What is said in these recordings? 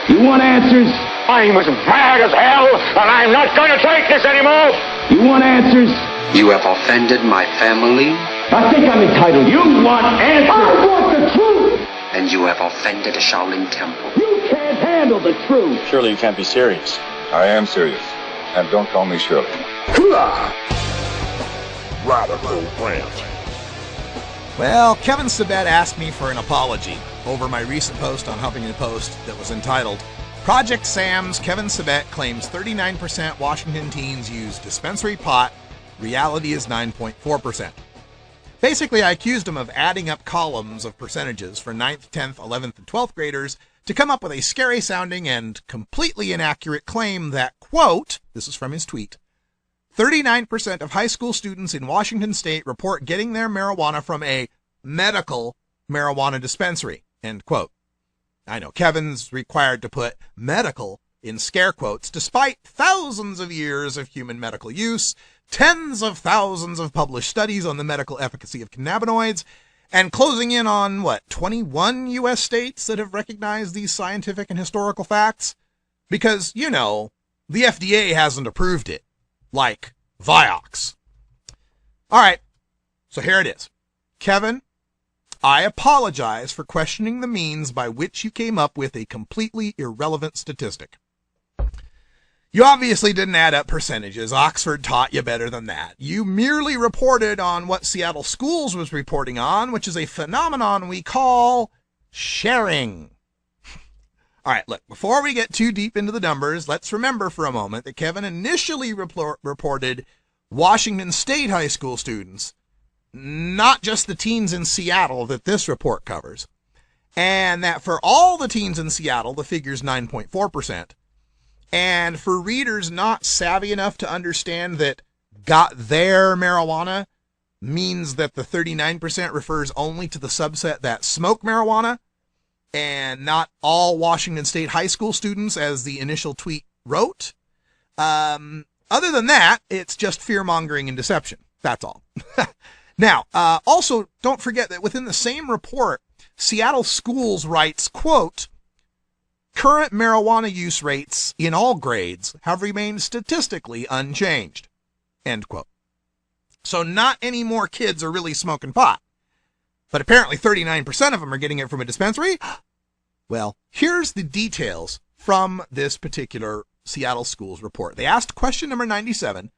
You want answers? I'm as mad as hell, and I'm not going to take this anymore. You want answers? You have offended my family. I think I'm entitled. You want answers? I want the truth. And you have offended a Shaolin temple. You can't handle the truth. Surely you can't be serious. I am serious. And don't call me Shirley. Radical Rant. Well, Kevin Sabet asked me for an apology over my recent post on Huffington Post that was entitled, Project Sam's Kevin Sabet claims 39% Washington teens use dispensary pot. Reality is 9.4%. Basically, I accused him of adding up columns of percentages for 9th, 10th, 11th, and 12th graders to come up with a scary-sounding and completely inaccurate claim that, quote, this is from his tweet, 39% of high school students in Washington state report getting their marijuana from a medical marijuana dispensary, end quote. I know Kevin's required to put medical in scare quotes, despite thousands of years of human medical use, tens of thousands of published studies on the medical efficacy of cannabinoids, and closing in on, 21 U.S. states that have recognized these scientific and historical facts? Because, the FDA hasn't approved it. Like Vioxx. All right, so here it is. Kevin, I apologize for questioning the means by which you came up with a completely irrelevant statistic. You obviously didn't add up percentages. Oxford taught you better than that. You merely reported on what Seattle Schools was reporting on, which is a phenomenon we call sharing. All right, look, before we get too deep into the numbers, let's remember for a moment that Kevin initially reported Washington State high school students, not just the teens in Seattle that this report covers, and that for all the teens in Seattle, the figure's 9.4%. And for readers not savvy enough to understand that got their marijuana means that the 39% refers only to the subset that smoke marijuana, and not all Washington State high school students, as the initial tweet wrote. Other than that, it's just fear-mongering and deception. That's all. Now, also, don't forget that within the same report, Seattle Schools writes, quote, current marijuana use rates in all grades have remained statistically unchanged, end quote. So not any more kids are really smoking pot. But apparently 39% of them are getting it from a dispensary. Well, here's the details from this particular Seattle Schools report. They asked question number 97,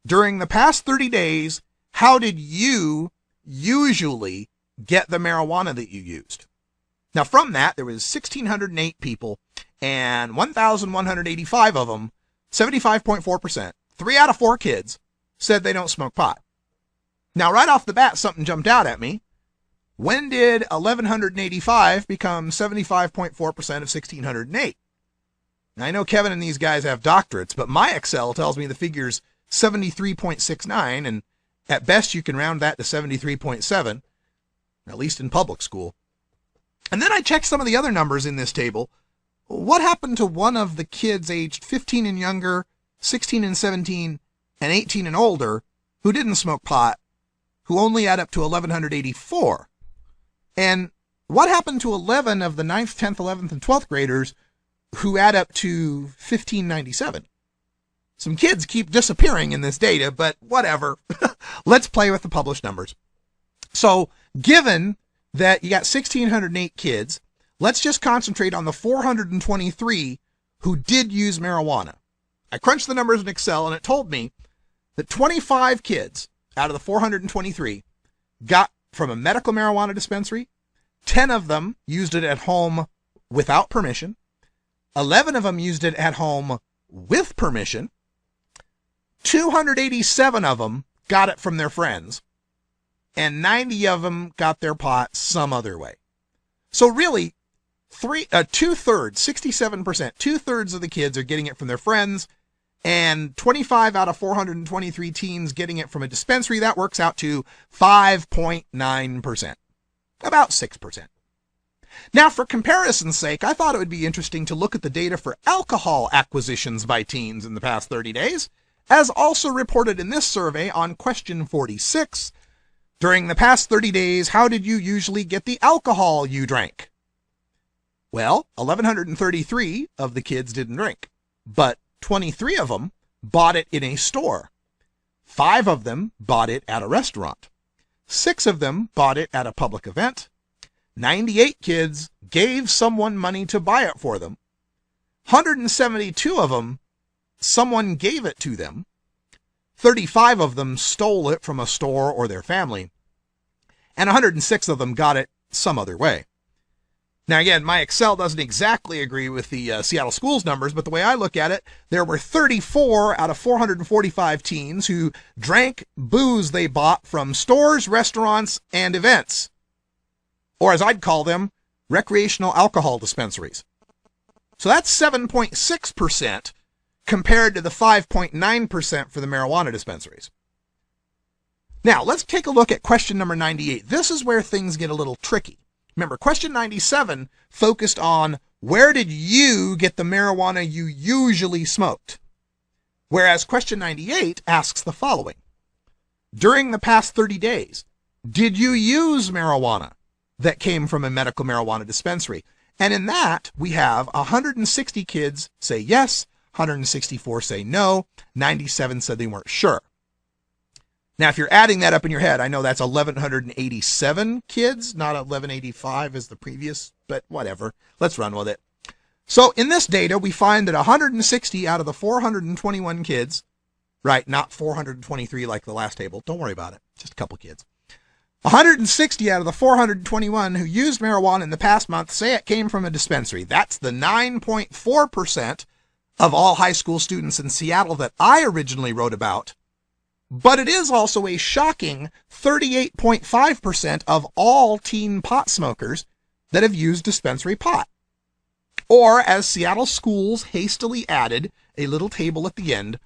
during the past 30 days, how did you usually get the marijuana that you used? Now from that, there was 1,608 people, and 1,185 of them, 75.4%, 3 out of 4 kids, said they don't smoke pot. Now right off the bat, something jumped out at me. When did 1,185 become 75.4% of 1,608? Now, I know Kevin and these guys have doctorates, but my Excel tells me the figure's 73.69, and at best you can round that to 73.7, at least in public school. And then I checked some of the other numbers in this table. What happened to one of the kids aged 15 and younger, 16 and 17, and 18 and older who didn't smoke pot, who only add up to 1,184? And what happened to 11 of the 9th, 10th, 11th, and 12th graders who add up to 1,597? Some kids keep disappearing in this data, but whatever. Let's play with the published numbers. So, given that you got 1,608 kids, let's just concentrate on the 423 who did use marijuana. I crunched the numbers in Excel, and it told me that 25 kids out of the 423 got from a medical marijuana dispensary. 10 of them used it at home without permission. 11 of them used it at home with permission. 287 of them got it from their friends. And 90 of them got their pot some other way. So really, two-thirds, 67%, two-thirds of the kids are getting it from their friends, and 25 out of 423 teens getting it from a dispensary. That works out to 5.9%, about 6%. Now, for comparison's sake, I thought it would be interesting to look at the data for alcohol acquisitions by teens in the past 30 days, as also reported in this survey on question 46. During the past 30 days, how did you usually get the alcohol you drank? Well, 1,133 of the kids didn't drink, but 23 of them bought it in a store. 5 of them bought it at a restaurant. 6 of them bought it at a public event. 98 kids gave someone money to buy it for them. 172 of them, someone gave it to them. 35 of them stole it from a store or their family. And 106 of them got it some other way. Now again, my Excel doesn't exactly agree with the Seattle schools numbers, but the way I look at it, there were 34 out of 445 teens who drank booze they bought from stores, restaurants, and events. Or as I'd call them, recreational alcohol dispensaries. So that's 7.6% compared to the 5.9% for the marijuana dispensaries. Now, let's take a look at question number 98. This is where things get a little tricky. Remember, question 97 focused on where did you get the marijuana you usually smoked? Whereas question 98 asks the following. During the past 30 days, did you use marijuana that came from a medical marijuana dispensary? And in that, we have 160 kids say yes, 164 say no, 97 said they weren't sure. Now, if you're adding that up in your head, I know that's 1,187 kids, not 1,185 as the previous, but whatever. Let's run with it. So in this data, we find that 160 out of the 421 kids, right, not 423 like the last table. Don't worry about it. Just a couple kids. 160 out of the 421 who used marijuana in the past month say it came from a dispensary. That's the 9.4% of all high school students in Seattle that I originally wrote about. But it is also a shocking 38.5% of all teen pot smokers that have used dispensary pot. Or, as Seattle schools hastily added a little table at the end,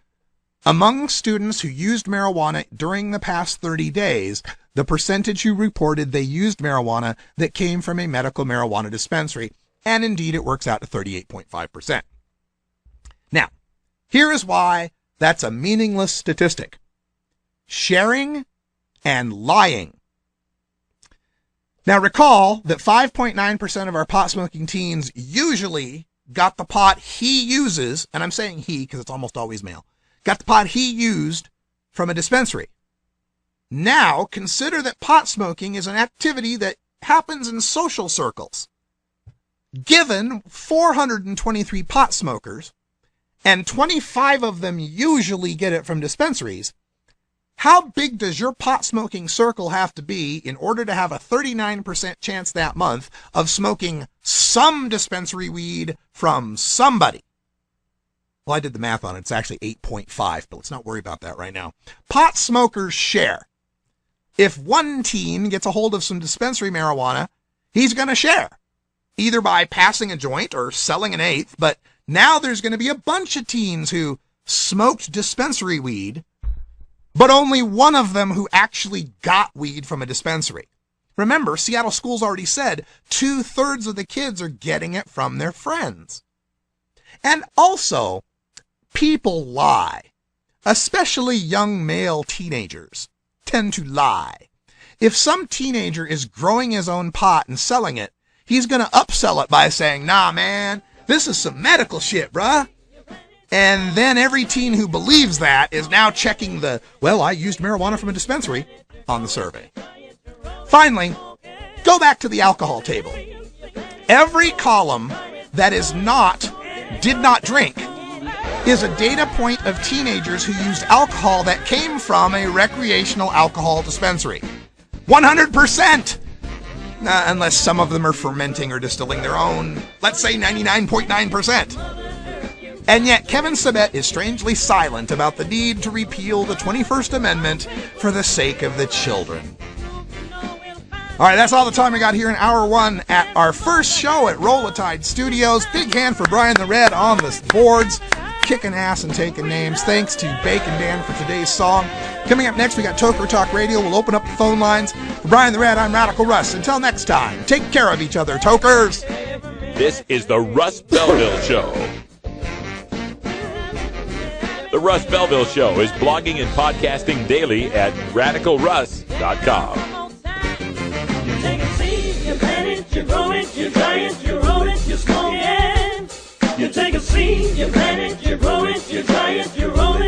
among students who used marijuana during the past 30 days, the percentage who reported they used marijuana that came from a medical marijuana dispensary, and indeed it works out to 38.5%. Now, here is why that's a meaningless statistic. Sharing and lying. Now recall that 5.9% of our pot smoking teens usually got the pot he uses, and I'm saying he because it's almost always male, got the pot he used from a dispensary. Now consider that pot smoking is an activity that happens in social circles. Given 423 pot smokers, and 25 of them usually get it from dispensaries, how big does your pot smoking circle have to be in order to have a 39% chance that month of smoking some dispensary weed from somebody? Well, I did the math on it. It's actually 8.5, but let's not worry about that right now. Pot smokers share. If one teen gets a hold of some dispensary marijuana, he's going to share, either by passing a joint or selling an eighth. But now there's going to be a bunch of teens who smoked dispensary weed, but only one of them who actually got weed from a dispensary. Remember, Seattle schools already said 2/3 of the kids are getting it from their friends. And also, people lie. Especially young male teenagers tend to lie. If some teenager is growing his own pot and selling it, he's going to upsell it by saying, nah, man, this is some medical shit, bruh. And then every teen who believes that is now checking the, well, I used marijuana from a dispensary on the survey. Finally, go back to the alcohol table. Every column that is not, did not drink, is a data point of teenagers who used alcohol that came from a recreational alcohol dispensary. 100%! Unless some of them are fermenting or distilling their own, let's say 99.9%. And yet Kevin Sabet is strangely silent about the need to repeal the 21st Amendment for the sake of the children. All right, that's all the time we got here in Hour 1 at our first show at Roll-A-Tide Studios. Big hand for Brian the Red on the boards, kicking ass and taking names. Thanks to Bacon Dan for today's song. Coming up next, we got Toker Talk Radio. We'll open up the phone lines. For Brian the Red, I'm Radical Russ. Until next time, take care of each other, Tokers. This is the Russ Belville Show. The Russ Belville Show is blogging and podcasting daily at radicalruss.com. You take a seed, you plant it, you grow it, you dry it, you roll it, you You take a seed, you plant it, you grow it, you dry it, you roll it.